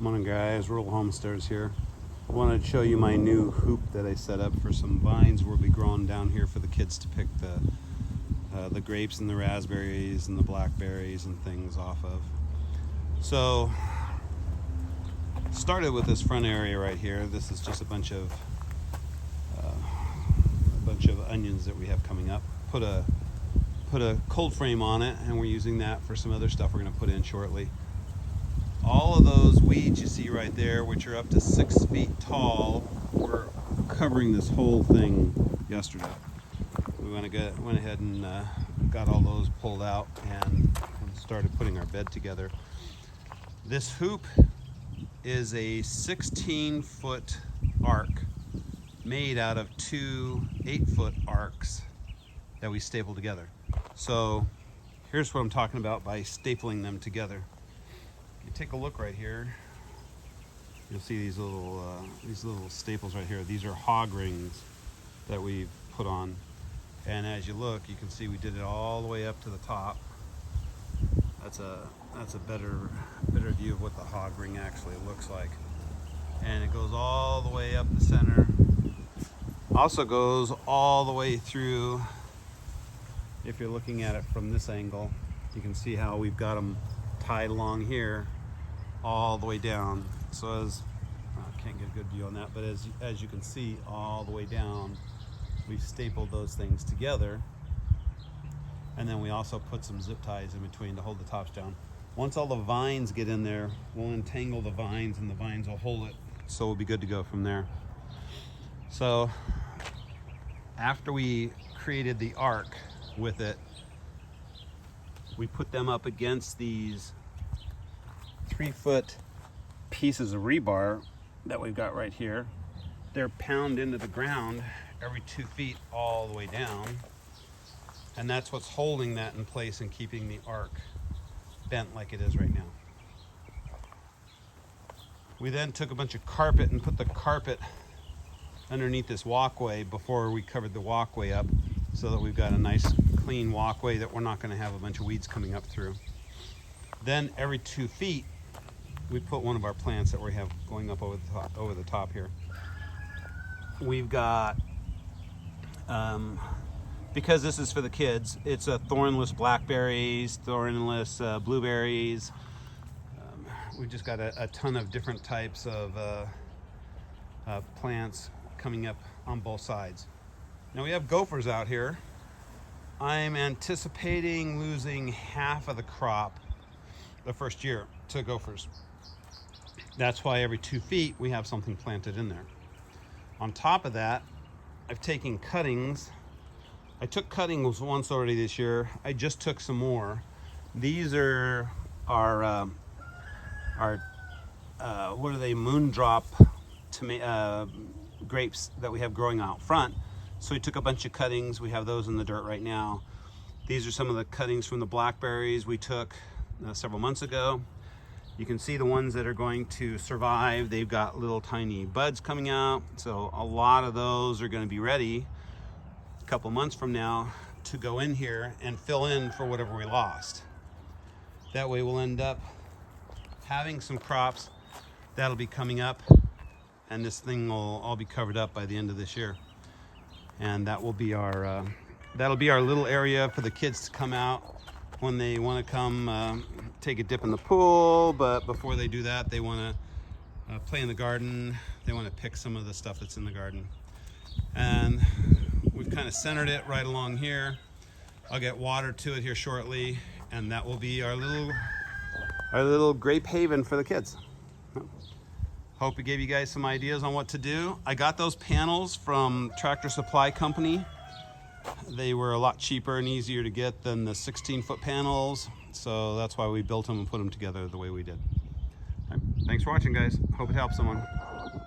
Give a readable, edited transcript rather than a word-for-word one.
Morning guys, Rural Homesteaders here. I wanted to show you my new hoop that I set up for some vines we'll be growing down here for the kids to pick the grapes and the raspberries and the blackberries and things off of. So, started with this front area right here. This is just a bunch of onions that we have coming up. Put a cold frame on it, and we're using that for some other stuff we're going to put in shortly. All of those weeds you see right there, which are up to 6 feet tall, were covering this whole thing yesterday. We went ahead and got all those pulled out and started putting our bed together. This hoop is a 16-foot arc made out of two 8-foot arcs that we stapled together. So here's what I'm talking about by stapling them together. You take a look right here, you'll see these little staples right here. These are hog rings that we've put on, and as you look, you can see we did it all the way up to the top. That's a better view of what the hog ring actually looks like, and it goes all the way up the center. Also goes all the way through. If you're looking at it from this angle, you can see how we've got them tied along here all the way down. So I can't get a good view on that, but as you can see, all the way down, we've stapled those things together, and then we also put some zip ties in between to hold the tops down. Once all the vines get in there, we'll entangle the vines, and the vines will hold it, so we'll be good to go from there. So after we created the arc with it, we put them up against these 3-foot pieces of rebar that we've got right here. They're pounded into the ground every 2 feet all the way down, and that's what's holding that in place and keeping the arc bent like it is right now. We then took a bunch of carpet and put the carpet underneath this walkway before we covered the walkway up, so that we've got a nice clean walkway that we're not going to have a bunch of weeds coming up through. Then every 2 feet we put one of our plants that we have going up over the top here. We've got because this is for the kids, it's a thornless blackberries, thornless blueberries. We've just got a ton of different types of plants coming up on both sides. Now we have gophers out here. I'm anticipating losing half of the crop the first year to gophers. That's why every 2 feet we have something planted in there. On top of that, I've taken cuttings. I took cuttings once already this year. I just took some more. These are our what are they? Moondrop grapes that we have growing out front. So we took a bunch of cuttings. We have those in the dirt right now. These are some of the cuttings from the blackberries we took several months ago. You can see the ones that are going to survive. They've got little tiny buds coming out. So a lot of those are going to be ready a couple months from now to go in here and fill in for whatever we lost. That way we'll end up having some crops that'll be coming up, and this thing will all be covered up by the end of this year. And that will be our that'll be our little area for the kids to come out when they want to come take a dip in the pool. But before they do that, they want to play in the garden. They want to pick some of the stuff that's in the garden. And we've kind of centered it right along here. I'll get water to it here shortly, and that will be our little grape haven for the kids. Hope it gave you guys some ideas on what to do. I got those panels from Tractor Supply Company. They were a lot cheaper and easier to get than the 16-foot panels, so that's why we built them and put them together the way we did. All right. Thanks for watching, guys. Hope it helps someone.